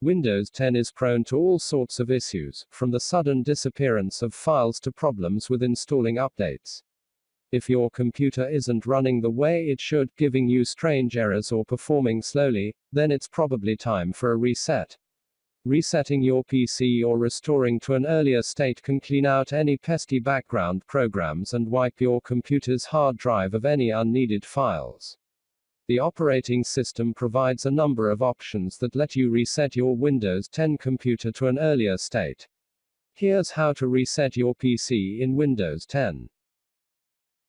Windows 10 is prone to all sorts of issues, from the sudden disappearance of files to problems with installing updates. If your computer isn't running the way it should, giving you strange errors or performing slowly, then it's probably time for a reset. Resetting your PC or restoring to an earlier state can clean out any pesky background programs and wipe your computer's hard drive of any unneeded files. The operating system provides a number of options that let you reset your Windows 10 computer to an earlier state. Here's how to reset your PC in Windows 10.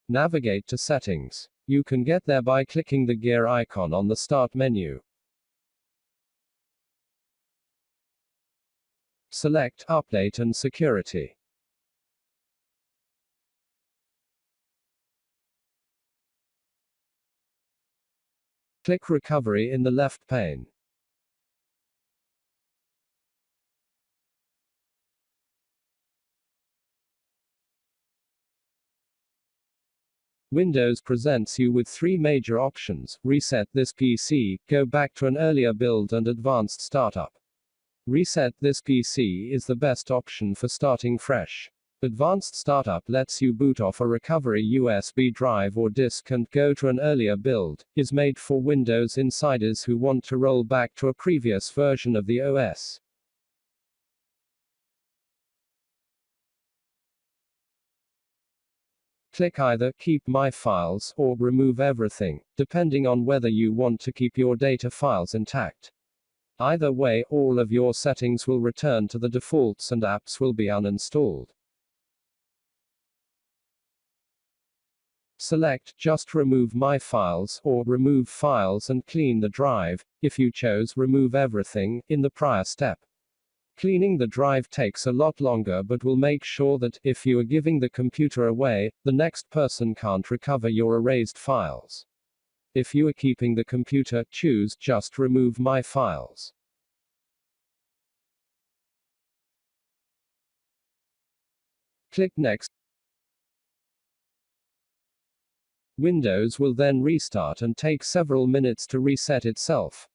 Navigate to Settings. You can get there by clicking the gear icon on the Start menu. Select Update and Security. Click Recovery in the left pane. Windows presents you with three major options: Reset this PC, Go back to an earlier build, and Advanced Startup. Reset this PC is the best option for starting fresh. Advanced Startup lets you boot off a recovery USB drive or disk and go to an earlier build, is made for Windows insiders who want to roll back to a previous version of the OS. Click either Keep My Files or Remove Everything, depending on whether you want to keep your data files intact. Either way, all of your settings will return to the defaults and apps will be uninstalled. Select Just Remove My Files or Remove Files and clean the drive, if you chose Remove Everything in the prior step. Cleaning the drive takes a lot longer but will make sure that, if you are giving the computer away, the next person can't recover your erased files. If you are keeping the computer, choose Just Remove My Files. Click Next. Windows will then restart and take several minutes to reset itself.